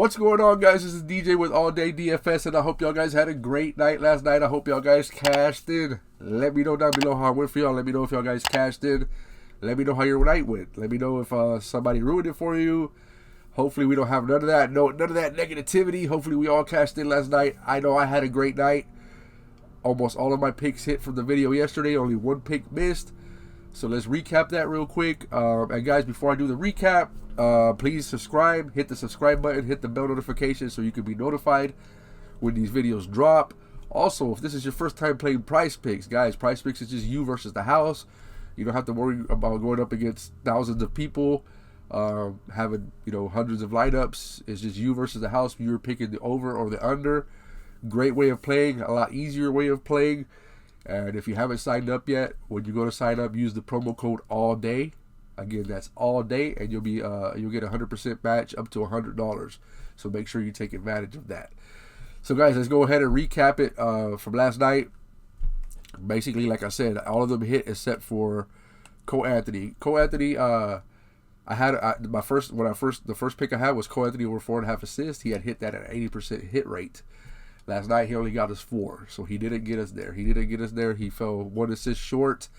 What's going on, guys? This is DJ with All Day DFS, and I hope y'all guys had a great night last night. I hope y'all guys cashed in. Let me know down below how it went for y'all. Let me know if y'all guys cashed in. Let me know how your night went. Let me know if somebody ruined it for you. Hopefully we don't have none of that. No, none of that negativity. Hopefully we all cashed in last night. I know I had a great night. Almost all of my picks hit from the video yesterday. Only one pick missed. So let's recap that real quick. And guys, before I do the recap, please subscribe, hit the subscribe button, hit the bell notification so you can be notified when these videos drop. Also, if this is your first time playing PrizePicks, guys, PrizePicks is just you versus the house. You don't have to worry about going up against thousands of people, having hundreds of lineups. It's just you versus the house. You're picking the over or the under. Great way of playing, a lot easier way of playing. And if you haven't signed up yet, when you go to sign up, use the promo code ALLDAY. Again, that's all day, and you'll get a 100% match up to $100. So make sure you take advantage of that. So guys, let's go ahead and recap it from last night. Basically, like I said, all of them hit except for Cole Anthony. Cole Anthony, the first pick I had was Cole Anthony over 4.5 assists. He had hit that at an 80% hit rate. Last night he only got us 4, so he didn't get us there. He fell 1 assist short,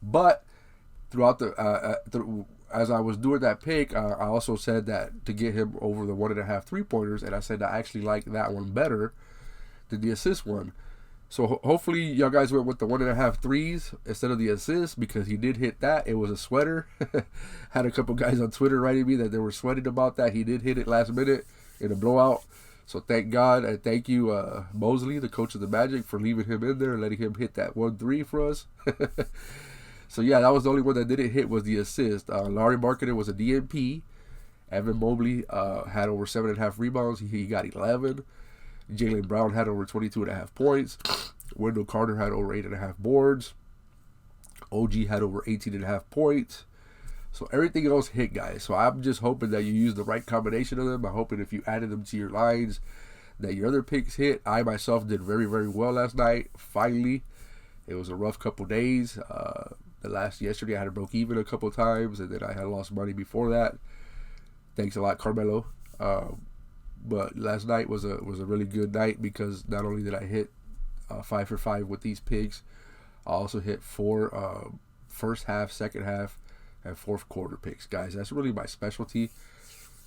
but throughout as I was doing that pick, I also said that to get him over the 1.5 3-pointers, and I said I actually like that one better than the assist one. So hopefully y'all guys went with the 1.5 threes instead of the assist, because he did hit that. It was a sweater. Had a couple guys on Twitter writing me that they were sweating about that. He did hit it last minute in a blowout. So thank God, and thank you, Mosley, the coach of the Magic, for leaving him in there and letting him hit that 1-3 for us. So yeah, that was the only one that didn't hit was the assist. Larry Marketing was a DNP. Evan Mobley had over 7.5 rebounds. He got 11. Jaylen Brown had over 22.5 points. Wendell Carter had over 8.5 boards. OG had over 18.5 points. So everything else hit, guys. So I'm just hoping that you use the right combination of them. I'm hoping if you added them to your lines that your other picks hit. I myself did very, very well last night. Finally, it was a rough couple days. Yesterday I had to broke even a couple times, and then I had lost money before that. Thanks a lot, Carmelo. But last night was a really good night, because not only did I hit 5 for 5 with these picks, I also hit 4 first half, second half, and fourth quarter picks. Guys, that's really my specialty,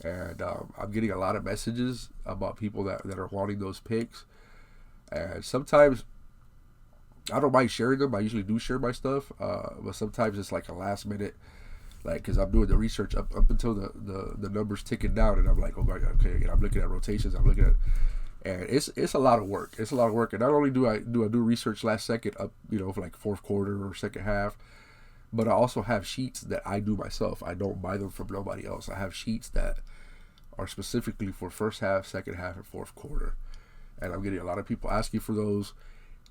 and I'm getting a lot of messages about people that are wanting those picks, and sometimes I don't mind sharing them. I usually do share my stuff, but sometimes it's like a last minute, like, because I'm doing the research up until the numbers ticking down, and I'm like, oh my God, okay, and I'm looking at rotations, and it's a lot of work. It's a lot of work, and not only do I do research last second up, for like fourth quarter or second half, but I also have sheets that I do myself. I don't buy them from nobody else. I have sheets that are specifically for first half, second half, and fourth quarter, and I'm getting a lot of people asking for those,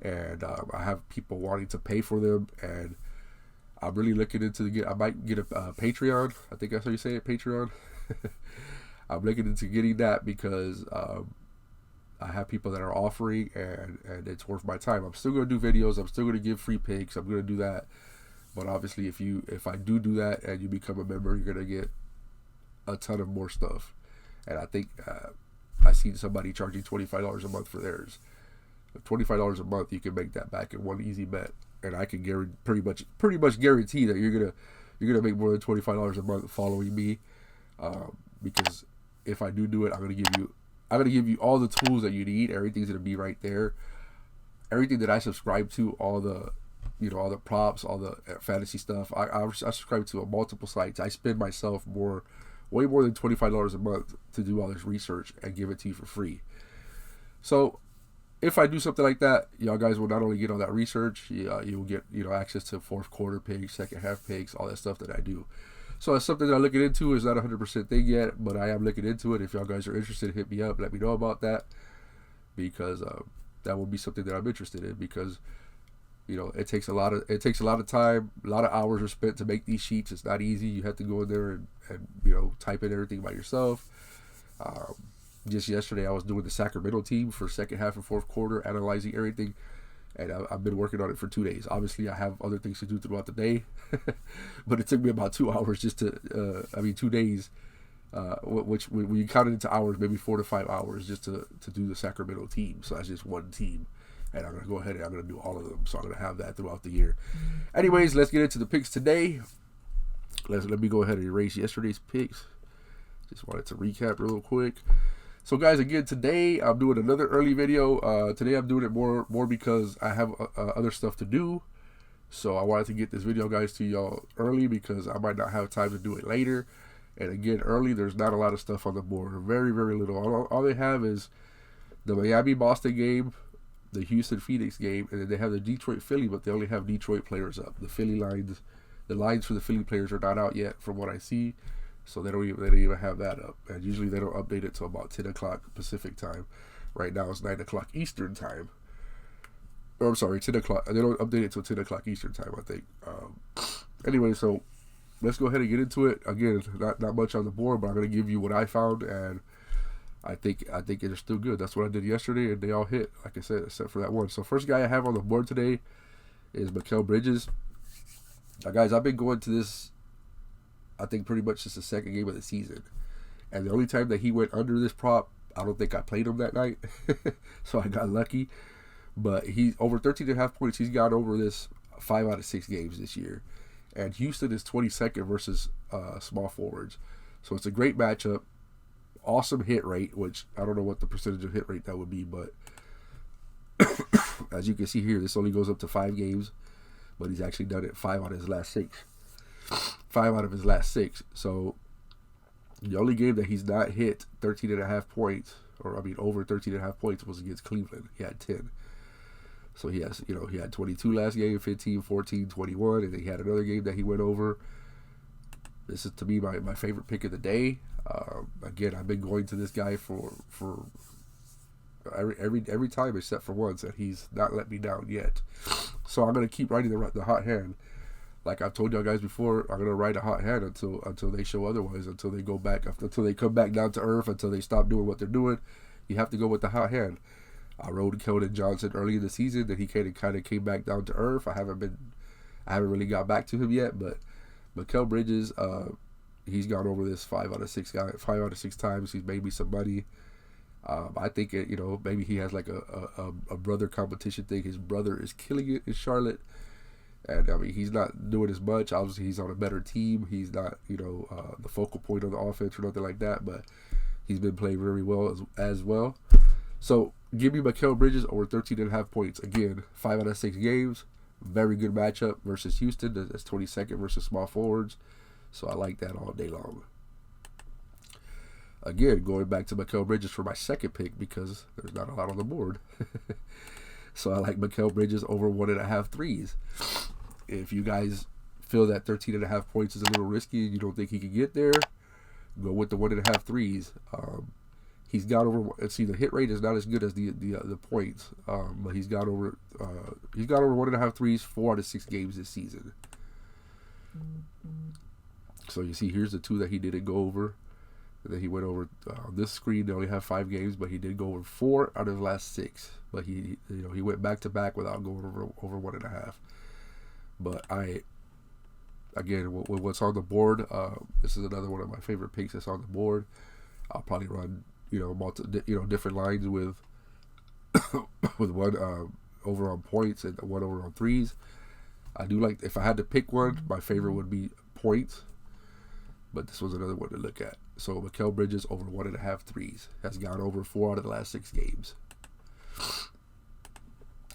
and I have people wanting to pay for them, and I'm really looking into I might get a Patreon. I think that's how you say it, Patreon. I'm looking into getting that, because I have people that are offering, and it's worth my time. I'm still going to do videos. I'm still going to give free picks. I'm going to do that. But obviously, if I do that and you become a member, you're going to get a ton of more stuff. And I think I seen somebody charging $25 a month for theirs. $25 a month, you can make that back in one easy bet. And I can pretty much guarantee that you're gonna make more than $25 a month following me, because if I do it, I'm gonna give you all the tools that you need. Everything's gonna be right there. Everything that I subscribe to, all the props, all the fantasy stuff. I subscribe to multiple sites. I spend myself way more than $25 a month to do all this research and give it to you for free. So if I do something like that, y'all guys will not only get all that research, you will get access to fourth quarter picks, second half picks, all that stuff that I do. So it's something that I'm looking into. It's not 100% thing yet, but I am looking into it. If y'all guys are interested, hit me up, let me know about that, because that will be something that I'm interested in, because it takes a lot of time, a lot of hours are spent to make these sheets. It's not easy. You have to go in there and type in everything by yourself. Just yesterday, I was doing the Sacramento team for second half and fourth quarter, analyzing everything, and I've been working on it for 2 days. Obviously, I have other things to do throughout the day, but it took me about 2 hours 2 days which when you count it into hours, maybe 4 to 5 hours just to do the Sacramento team. So that's just one team. And I'm going to go ahead and I'm going to do all of them. So I'm going to have that throughout the year. Anyways, let's get into the picks today. Let me go ahead and erase yesterday's picks. Just wanted to recap real quick. So guys, again, today I'm doing another early video. Today I'm doing it more because I have other stuff to do. So I wanted to get this video, guys, to y'all early because I might not have time to do it later. And again, early, there's not a lot of stuff on the board. Very, very little. All they have is the Miami-Boston game, the Houston-Phoenix game, and then they have the Detroit-Philly, but they only have Detroit players up. The Philly lines, the lines for the Philly players are not out yet from what I see. So they don't even have that up. And usually they don't update it till about 10 o'clock Pacific time. Right now it's 9 o'clock Eastern time. Or I'm sorry, 10 o'clock. They don't update it till 10 o'clock Eastern time, I think. Anyway, so let's go ahead and get into it. Again, not much on the board, but I'm going to give you what I found, and I think it's still good. That's what I did yesterday, and they all hit, like I said, except for that one. So first guy I have on the board today is Mikhail Bridges. Now, guys, I've been going to this, I think, pretty much just the second game of the season. And the only time that he went under this prop, I don't think I played him that night. So I got lucky. But he's over 13.5 points. He's got over this 5 out of 6 games this year. And Houston is 22nd versus small forwards. So it's a great matchup. Awesome hit rate, which I don't know what the percentage of hit rate that would be. But as you can see here, this only goes up to 5 games. But he's actually done it 5 out of his last 6. 5 out of his last 6. So the only game that he's not hit 13.5 points, or I mean over 13.5 points, was against Cleveland. He had 10. So he has, he had 22 last game, 15, 14, 21, and then he had another game that he went over. This is, to me, my favorite pick of the day. Again, I've been going to this guy for every time except for once, and he's not let me down yet. So I'm gonna keep riding the hot hand. Like I've told y'all guys before, I'm gonna ride a hot hand until they show otherwise, until they come back down to earth, until they stop doing what they're doing. You have to go with the hot hand. I rode Keldon Johnson early in the season, then he kind of came back down to earth. I haven't really got back to him yet, but Mikhail Bridges, he's gone over this 5 out of 6 times. He's made me some money. I think maybe he has like a brother competition thing. His brother is killing it in Charlotte, and I mean he's not doing as much. Obviously, he's on a better team. He's not the focal point of the offense or nothing like that, but he's been playing very well as well. So give me Mikhail Bridges over 13.5 points. Again, 5 out of 6 games. Very good matchup versus Houston. That's 22nd versus small forwards. So I like that all day long. Again, going back to Mikhail Bridges for my second pick because there's not a lot on the board. So I like Mikhail Bridges over 1.5 threes. If you guys feel that 13.5 points is a little risky and you don't think he can get there, go with the 1.5 threes. He's got over. See, the hit rate is not as good as the points, but he's got over 1.5 threes 4 out of 6 games this season. So you see, here's the 2 that he didn't go over. And then he went over on this screen. They only have 5 games, but he did go over 4 out of the last 6. But he went back to back without going over 1.5. But again, with what's on the board, this is another one of my favorite picks that's on the board. I'll probably run different lines with one over on points and one over on threes. I do like, if I had to pick one, my favorite would be points, but this was another one to look at. So Mikhail Bridges over 1.5 threes has gone over 4 out of the last 6 games.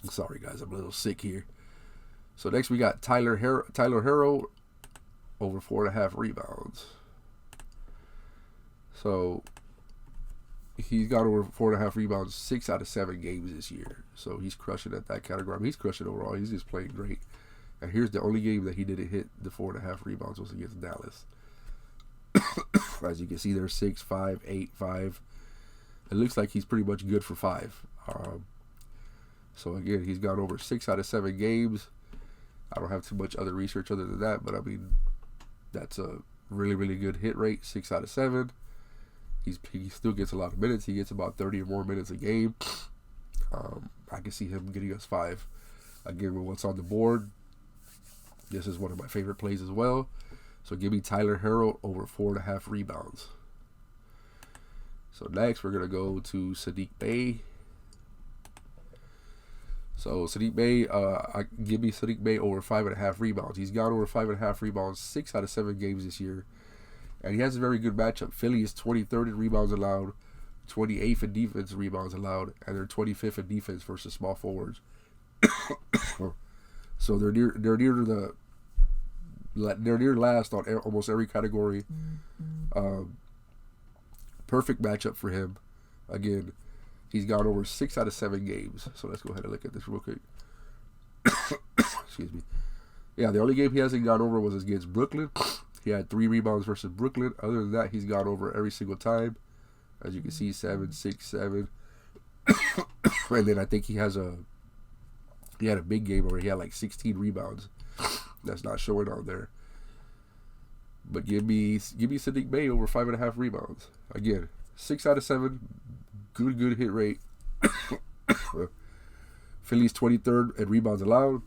I'm sorry guys, I'm a little sick here. So next we got Tyler Herro over 4.5 rebounds. So he's got over 4.5 rebounds 6 out of 7 games this year. So he's crushing at that category. I mean, he's crushing overall. He's just playing great. And here's the only game that he didn't hit the 4.5 rebounds was against Dallas. As you can see, there's 6, 5, 8, 5. It looks like he's pretty much good for 5. So again, he's gone over 6 out of 7 games. I don't have too much other research other than that, but I mean, that's a really, really good hit rate, 6 out of 7. He still gets a lot of minutes. He gets about 30 or more minutes a game. I can see him getting us 5. Again, with what's on the board, this is one of my favorite plays as well. So give me Tyler Herro over 4.5 rebounds. So next we're gonna go to Sadiq Bay. So Sadiq Bay, give me Sadiq Bay over 5.5 rebounds. He's gone over 5.5 rebounds 6 out of 7 games this year, and he has a very good matchup. Philly is 23rd in rebounds allowed, 28th in defense rebounds allowed, and they're 25th in defense versus small forwards. So they're near last on almost every category. Perfect matchup for him. Again, he's gone over 6 out of 7 games. So let's go ahead and look at this real quick. Excuse me. Yeah, the only game he hasn't gone over was against Brooklyn. He had 3 rebounds versus Brooklyn. Other than that, he's gone over every single time. As you can see, 7, 6, 7. And then I think he had a big game where he had like 16 rebounds. That's not showing on there. But give me Sadiq Bay over 5.5 rebounds. Again, 6 out of 7. Good hit rate. Philly's 23rd in rebounds allowed,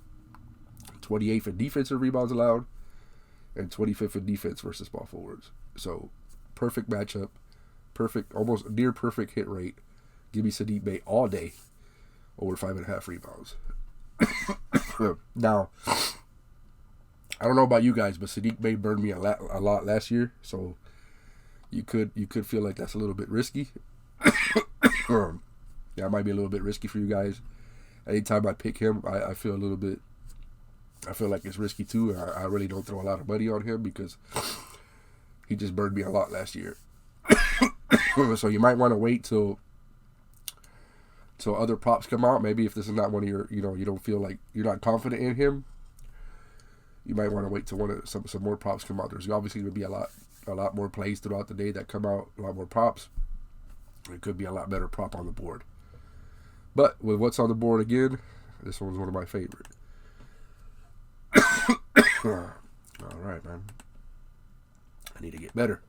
28th in defensive rebounds allowed, and 25th in defense versus small forwards. So, perfect matchup. Perfect, almost near perfect hit rate. Give me Sadiq Bay all day over 5.5 rebounds. Now, I don't know about you guys, but Sadiq Bay burned me a lot last year, so you could feel like that's a little bit risky. Yeah, it might be a little bit risky for you guys. Anytime I pick him, I feel like it's risky too. I really don't throw a lot of money on him because he just burned me a lot last year. So you might want to wait till other props come out. Maybe if this is not one of your, you don't feel like you're not confident in him, you might want to wait till some more props come out. There's obviously going to be a lot more plays throughout the day that come out, a lot more props. It could be a lot better prop on the board. But with what's on the board again, this one's one of my favorite. All right, man. I need to get better.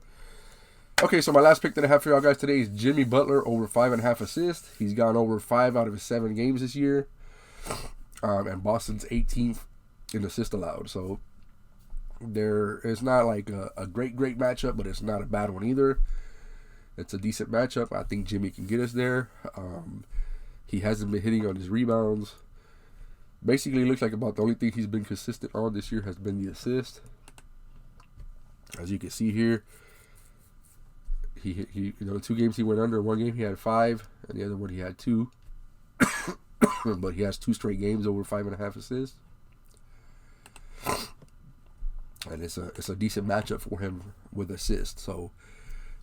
Okay, so my last pick that I have for y'all guys today is Jimmy Butler over 5.5 assists. He's gone over 5 out of his 7 games this year. And Boston's 18th in assists allowed. So it's not like a great matchup, but it's not a bad one either. It's a decent matchup. I think Jimmy can get us there. He hasn't been hitting on his rebounds. Basically, it looks like about the only thing he's been consistent on this year has been the assist. As you can see here, he 2 games he went under. 1 game he had 5, and the other one he had 2. But he has 2 straight games over 5.5 assists. And it's a decent matchup for him with assists. So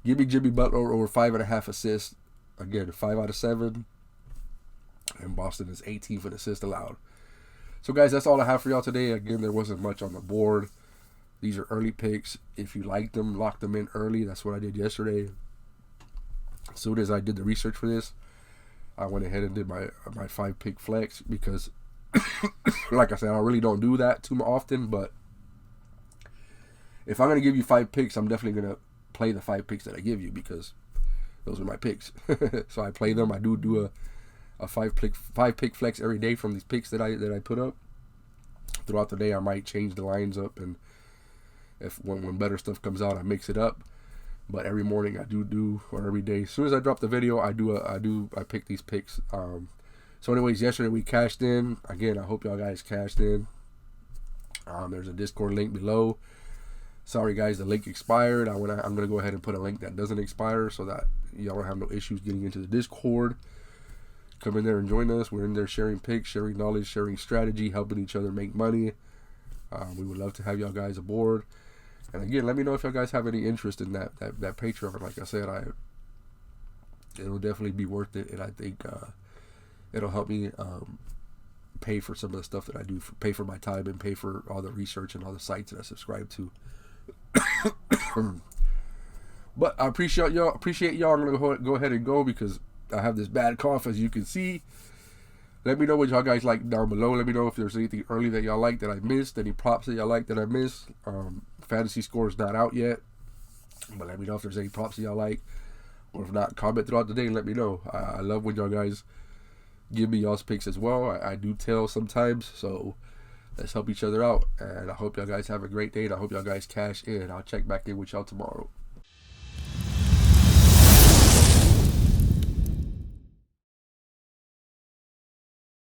give me Jimmy Butler over 5.5 assists. Again, 5 out of 7. And Boston is 18th in assists allowed. So guys, that's all I have for y'all today. Again, there wasn't much on the board. These are early picks. If you like them, lock them in early. That's what I did yesterday. As soon as I did the research for this, I went ahead and did my 5-pick flex because, like I said, I really don't do that too often. But if I'm going to give you 5 picks, I'm definitely going to play the 5 picks that I give you because those are my picks. So I play them. I do a 5-pick flex every day from these picks that I put up. Throughout the day, I might change the lines up, and when better stuff comes out, I mix it up. But every morning I do, or every day, as soon as I drop the video, I pick these picks. So anyways, yesterday we cashed in. Again, I hope y'all guys cashed in. There's a Discord link below. Sorry guys, the link expired. I'm gonna go ahead and put a link that doesn't expire so that y'all don't have no issues getting into the Discord. Come in there and join us. We're in there sharing picks, sharing knowledge, sharing strategy, helping each other make money. We would love to have y'all guys aboard. And again, let me know if y'all guys have any interest in that Patreon. Like I said, it'll definitely be worth it, and I think it'll help me pay for some of the stuff that I do, pay for my time, and pay for all the research and all the sites that I subscribe to. But I appreciate y'all. I'm gonna go ahead and go because I have this bad cough, as you can see. Let me know what y'all guys like down below. Let me know if there's anything early that y'all like that I missed, any props that y'all like that I missed. Fantasy score is not out yet, but let me know if there's any props that y'all like, or if not, comment throughout the day and let me know. I love when y'all guys give me y'all's picks as well. I do tell sometimes, so let's help each other out. And I hope y'all guys have a great day, and I hope y'all guys cash in. I'll check back in with y'all tomorrow.